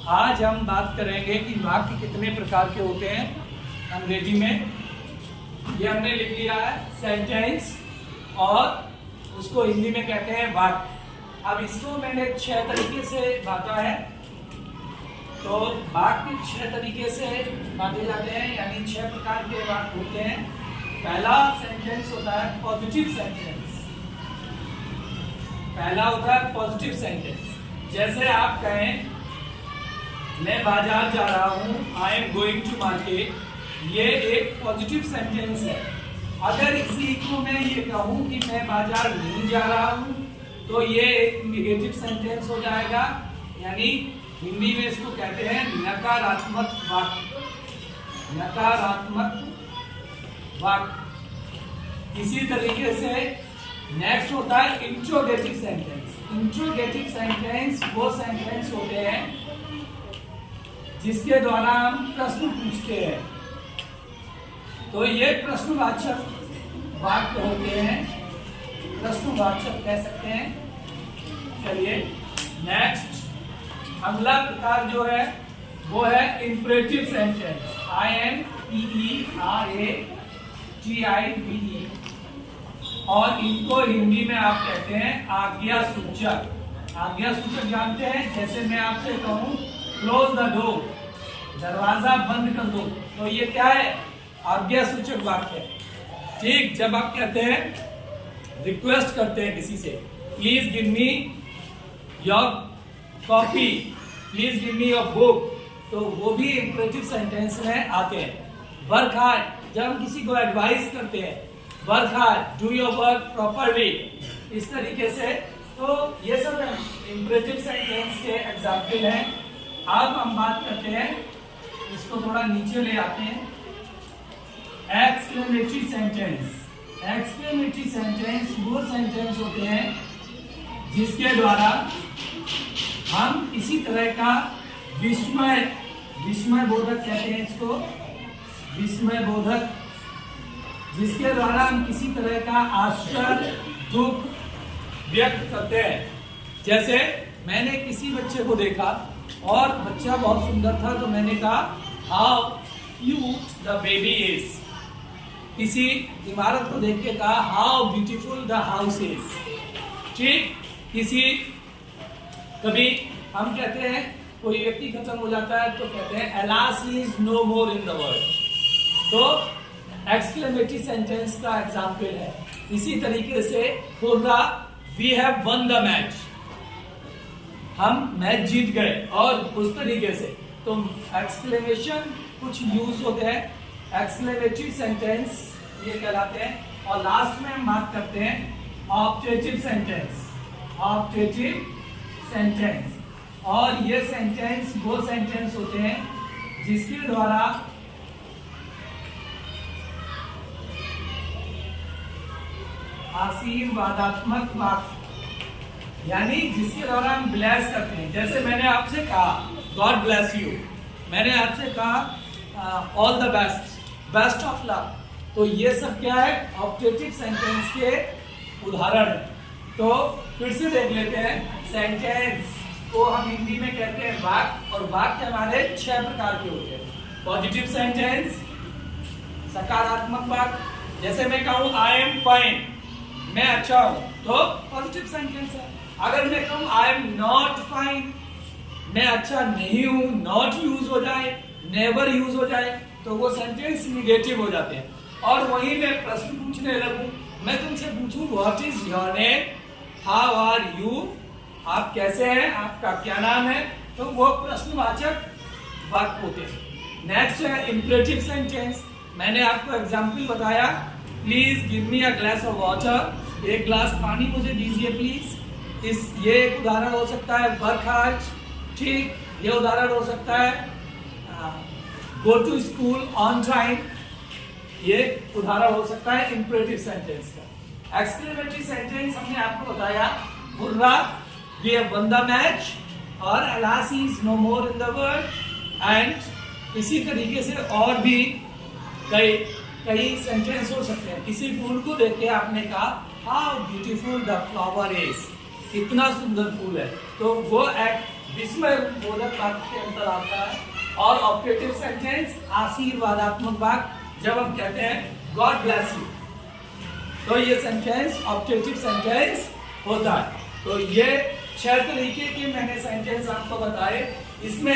आज हम बात करेंगे कि वाक्य कितने प्रकार के होते हैं अंग्रेजी में। ये हमने लिख लिया है सेंटेंस और उसको हिंदी में कहते हैं वाक्य। अब इसको मैंने 6 तरीके से बांटा है। तो वाक्य 6 तरीके से बांटे जाते हैं, यानी 6 प्रकार के वाक्य होते हैं। पहला सेंटेंस होता है पॉजिटिव सेंटेंस। पहला होता है पॉजिटिव सेंटेंस। जैसे आप कहें मैं बाजार जा रहा हूं, I am going to market, ये एक पॉजिटिव सेंटेंस है। अगर इसी को मैं ये कहूं कि मैं बाजार नहीं जा रहा हूं, तो ये एक निगेटिव सेंटेंस हो जाएगा, यानी हिंदी में इसको कहते हैं नकारात्मक वाक्य। नकारात्मक वाक्य। इसी तरीके से नेक्स्ट होता है इंट्रोगेटिव सेंटेंस। इंट्रोगेटिव सेंटेंस वो सेंटेंस होते हैं जिसके द्वारा हम प्रश्न पूछते हैं, तो ये प्रश्नवाचक वाक्य होते हैं, प्रश्नवाचक कह सकते हैं। चलिए नेक्स्ट अगला प्रकार जो है वो है इंपरेटिव सेंटेंस। IMPERATIVE, और इनको हिंदी में आप कहते हैं आज्ञा सूचक। आज्ञा सूचक जानते हैं, जैसे मैं आपसे कहूं क्लोज द डोर, दरवाजा बंद कर दो, तो ये क्या है? आज्ञा सूचक वाक्य है। ठीक, जब आप कहते हैं रिक्वेस्ट करते हैं किसी से, please give me your copy, please give me your book, तो वो भी इंपरेटिव सेंटेंस में आते हैं। वर्क हार्ड, जब हम किसी को एडवाइस करते हैं, work hard, do your work properly, इस तरीके से। तो ये सब इंपरेटिव सेंटेंस के एग्जाम्पल हैं। अब हम बात करते हैं, इसको थोड़ा नीचे ले आते हैं, एक्सक्लेमेटरी सेंटेंस। एक्सक्लेमेटरी सेंटेंस वो सेंटेंस होते हैं जिसके द्वारा हम इसी तरह का विस्मय बोधक कहते हैं इसको, विस्मय बोधक, जिसके द्वारा हम किसी तरह का आश्चर्य, दुख व्यक्त करते हैं। जैसे मैंने किसी बच्चे को देखा और बच्चा बहुत सुंदर था, तो मैंने कहा how cute the baby is. किसी इमारत को देख के कहा how beautiful the house is. ठीक, कभी हम कहते हैं कोई व्यक्ति खत्म हो जाता है तो कहते हैं alas he is no more in the world, तो एक्सक्लेमेटरी सेंटेंस का एग्जाम्पल है। इसी तरीके से hurrah, we have won the match, हम मैच जीत गए, और उस तरीके से। तो एक्सक्लेमेशन कुछ यूज होते हैं, एक्सक्लेमेटरी सेंटेंस ये कहलाते हैं। और लास्ट में हम बात करते हैं ऑब्जेक्टिव सेंटेंस। ऑब्जेक्टिव सेंटेंस, और ये सेंटेंस वो सेंटेंस होते हैं जिसके द्वारा आशीर्वादात्मक वाक्य, यानी जिसके द्वारा हम ब्लेस करते हैं। जैसे मैंने आपसे कहा गॉड ब्लेस यू, मैंने आपसे कहा all the best, best of luck, तो ये सब क्या है? ऑब्जेक्टिव सेंटेंस के उदाहरण है। तो फिर से देख लेते हैं, सेंटेंस को हम हिंदी में कहते हैं वाक्य, और वाक्य हमारे 6 प्रकार के होते हैं। पॉजिटिव सेंटेंस, सकारात्मक वाक्य, जैसे मैं कहूं आई एम फाइन, मैं अच्छा हूं, तो पॉजिटिव सेंटेंस है। अगर मैं कहूं आई एम नॉट फाइन, मैं अच्छा नहीं हूं, नॉट यूज हो जाए, नेवर यूज हो जाए, तो वो सेंटेंस निगेटिव हो जाते हैं। और वहीं मैं प्रश्न पूछने लगूं, मैं तुमसे पूछूं what is your name, how are you, आप कैसे हैं, आपका क्या नाम है, तो वो प्रश्नवाचक वाक्य होते हैं। नेक्स्ट है इंपरेटिव सेंटेंस। मैंने आपको एग्जाम्पल बताया, please give me a glass of water, एक ग्लास पानी मुझे दीजिए प्लीज। ये एक उदाहरण हो सकता है वर्क हार्ड। ठीक, ये उदाहरण हो सकता है go to school on time, ये उदाहरण हो सकता है इंपरेटिव सेंटेंस का। एक्सक्लेमेटरी सेंटेंस हमने आपको बताया, hurrah, we have won the match, और alas he is no more in the world. And इसी तरीके से और भी कई सेंटेंस हो सकते हैं। किसी फूल को देख के आपने कहा how beautiful the flower is, कितना सुंदर फूल है, तो वो एक विस्मय बोधक वाक्य के अंदर आता है। और ऑब्जेक्टिव सेंटेंस आशीर्वादात्मक वाक्य जब हम कहते हैं गॉड ब्लेस यू, तो ये सेंटेंस ऑब्जेक्टिव सेंटेंस होता है। तो ये 6 तरीके के मैंने सेंटेंस आपको बताए, इसमें